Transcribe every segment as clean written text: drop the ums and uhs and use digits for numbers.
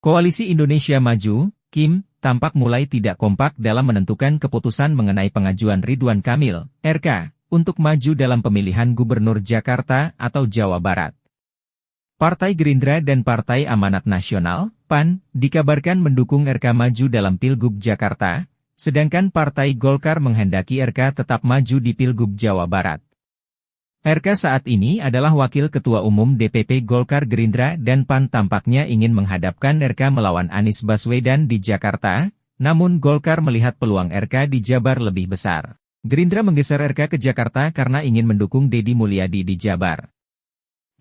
Koalisi Indonesia Maju, KIM, tampak mulai tidak kompak dalam menentukan keputusan mengenai pengajuan Ridwan Kamil, RK, untuk maju dalam pemilihan Gubernur Jakarta atau Jawa Barat. Partai Gerindra dan Partai Amanat Nasional, PAN, dikabarkan mendukung RK maju dalam Pilgub Jakarta, sedangkan Partai Golkar menghendaki RK tetap maju di Pilgub Jawa Barat. RK saat ini adalah Wakil Ketua Umum DPP Golkar Gerindra dan PAN tampaknya ingin menghadapkan RK melawan Anies Baswedan di Jakarta, namun Golkar melihat peluang RK di Jabar lebih besar. Gerindra menggeser RK ke Jakarta karena ingin mendukung Deddy Mulyadi di Jabar.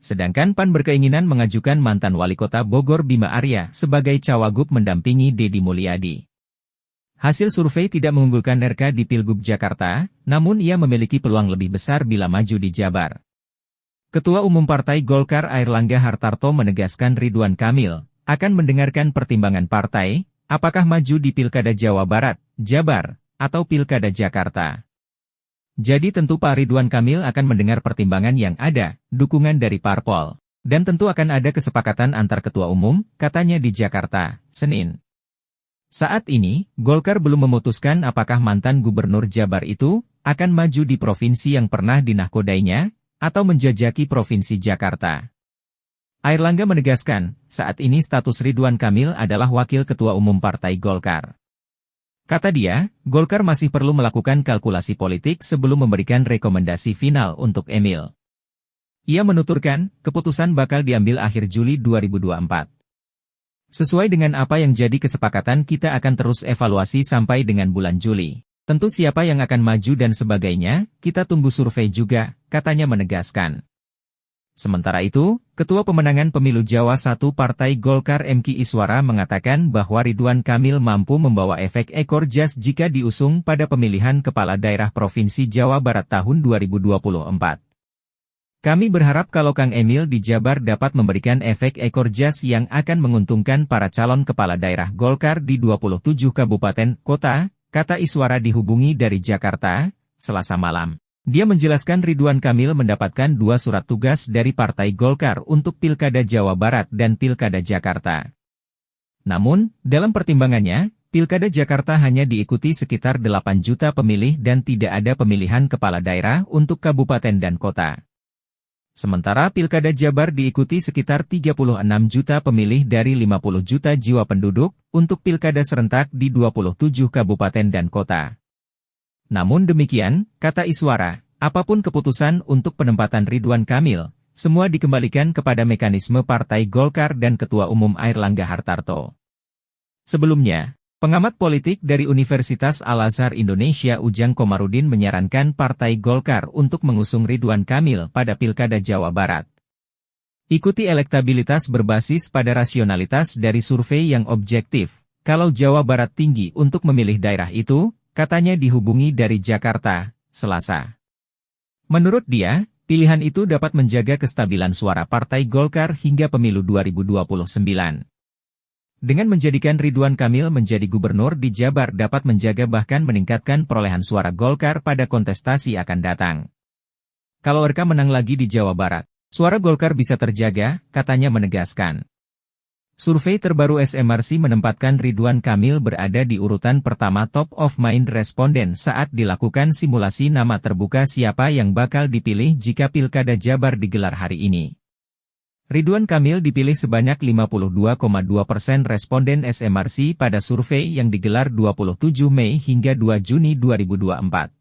Sedangkan PAN berkeinginan mengajukan mantan Wali Kota Bogor Bima Arya sebagai cawagup mendampingi Deddy Mulyadi. Hasil survei tidak mengunggulkan RK di Pilgub Jakarta, namun ia memiliki peluang lebih besar bila maju di Jabar. Ketua Umum Partai Golkar Airlangga Hartarto menegaskan Ridwan Kamil akan mendengarkan pertimbangan partai, apakah maju di Pilkada Jawa Barat, Jabar, atau Pilkada Jakarta. Jadi tentu Pak Ridwan Kamil akan mendengar pertimbangan yang ada, dukungan dari parpol, dan tentu akan ada kesepakatan antar ketua umum, katanya di Jakarta, Senin. Saat ini, Golkar belum memutuskan apakah mantan Gubernur Jabar itu akan maju di provinsi yang pernah dinahkodainya, atau menjajaki Provinsi Jakarta. Airlangga menegaskan, saat ini status Ridwan Kamil adalah Wakil Ketua Umum Partai Golkar. Kata dia, Golkar masih perlu melakukan kalkulasi politik sebelum memberikan rekomendasi final untuk Emil. Ia menuturkan, keputusan bakal diambil akhir Juli 2024. Sesuai dengan apa yang jadi kesepakatan kita akan terus evaluasi sampai dengan bulan Juli. Tentu siapa yang akan maju dan sebagainya, kita tunggu survei juga, katanya menegaskan. Sementara itu, Ketua Pemenangan Pemilu Jawa I Partai Golkar MK Iswara mengatakan bahwa Ridwan Kamil mampu membawa efek ekor jas jika diusung pada pemilihan Kepala Daerah Provinsi Jawa Barat tahun 2024. Kami berharap kalau Kang Emil di Jabar dapat memberikan efek ekor jas yang akan menguntungkan para calon kepala daerah Golkar di 27 kabupaten kota, kata Iswara dihubungi dari Jakarta, Selasa malam. Dia menjelaskan Ridwan Kamil mendapatkan 2 surat tugas dari Partai Golkar untuk Pilkada Jawa Barat dan Pilkada Jakarta. Namun, dalam pertimbangannya, Pilkada Jakarta hanya diikuti sekitar 8 juta pemilih dan tidak ada pemilihan kepala daerah untuk kabupaten dan kota. Sementara Pilkada Jabar diikuti sekitar 36 juta pemilih dari 50 juta jiwa penduduk, untuk pilkada serentak di 27 kabupaten dan kota. Namun demikian, kata Iswara, apapun keputusan untuk penempatan Ridwan Kamil, semua dikembalikan kepada mekanisme Partai Golkar dan Ketua Umum Airlangga Hartarto. Sebelumnya, pengamat politik dari Universitas Al-Azhar Indonesia Ujang Komarudin menyarankan Partai Golkar untuk mengusung Ridwan Kamil pada Pilkada Jawa Barat. Ikuti elektabilitas berbasis pada rasionalitas dari survei yang objektif. Kalau Jawa Barat tinggi untuk memilih daerah itu, katanya dihubungi dari Jakarta, Selasa. Menurut dia, pilihan itu dapat menjaga kestabilan suara Partai Golkar hingga pemilu 2029. Dengan menjadikan Ridwan Kamil menjadi gubernur di Jabar dapat menjaga bahkan meningkatkan perolehan suara Golkar pada kontestasi akan datang. Kalau RK menang lagi di Jawa Barat, suara Golkar bisa terjaga, katanya menegaskan. Survei terbaru SMRC menempatkan Ridwan Kamil berada di urutan pertama top of mind responden saat dilakukan simulasi nama terbuka siapa yang bakal dipilih jika Pilkada Jabar digelar hari ini. Ridwan Kamil dipilih sebanyak 52,2% responden SMRC pada survei yang digelar 27 Mei hingga 2 Juni 2024.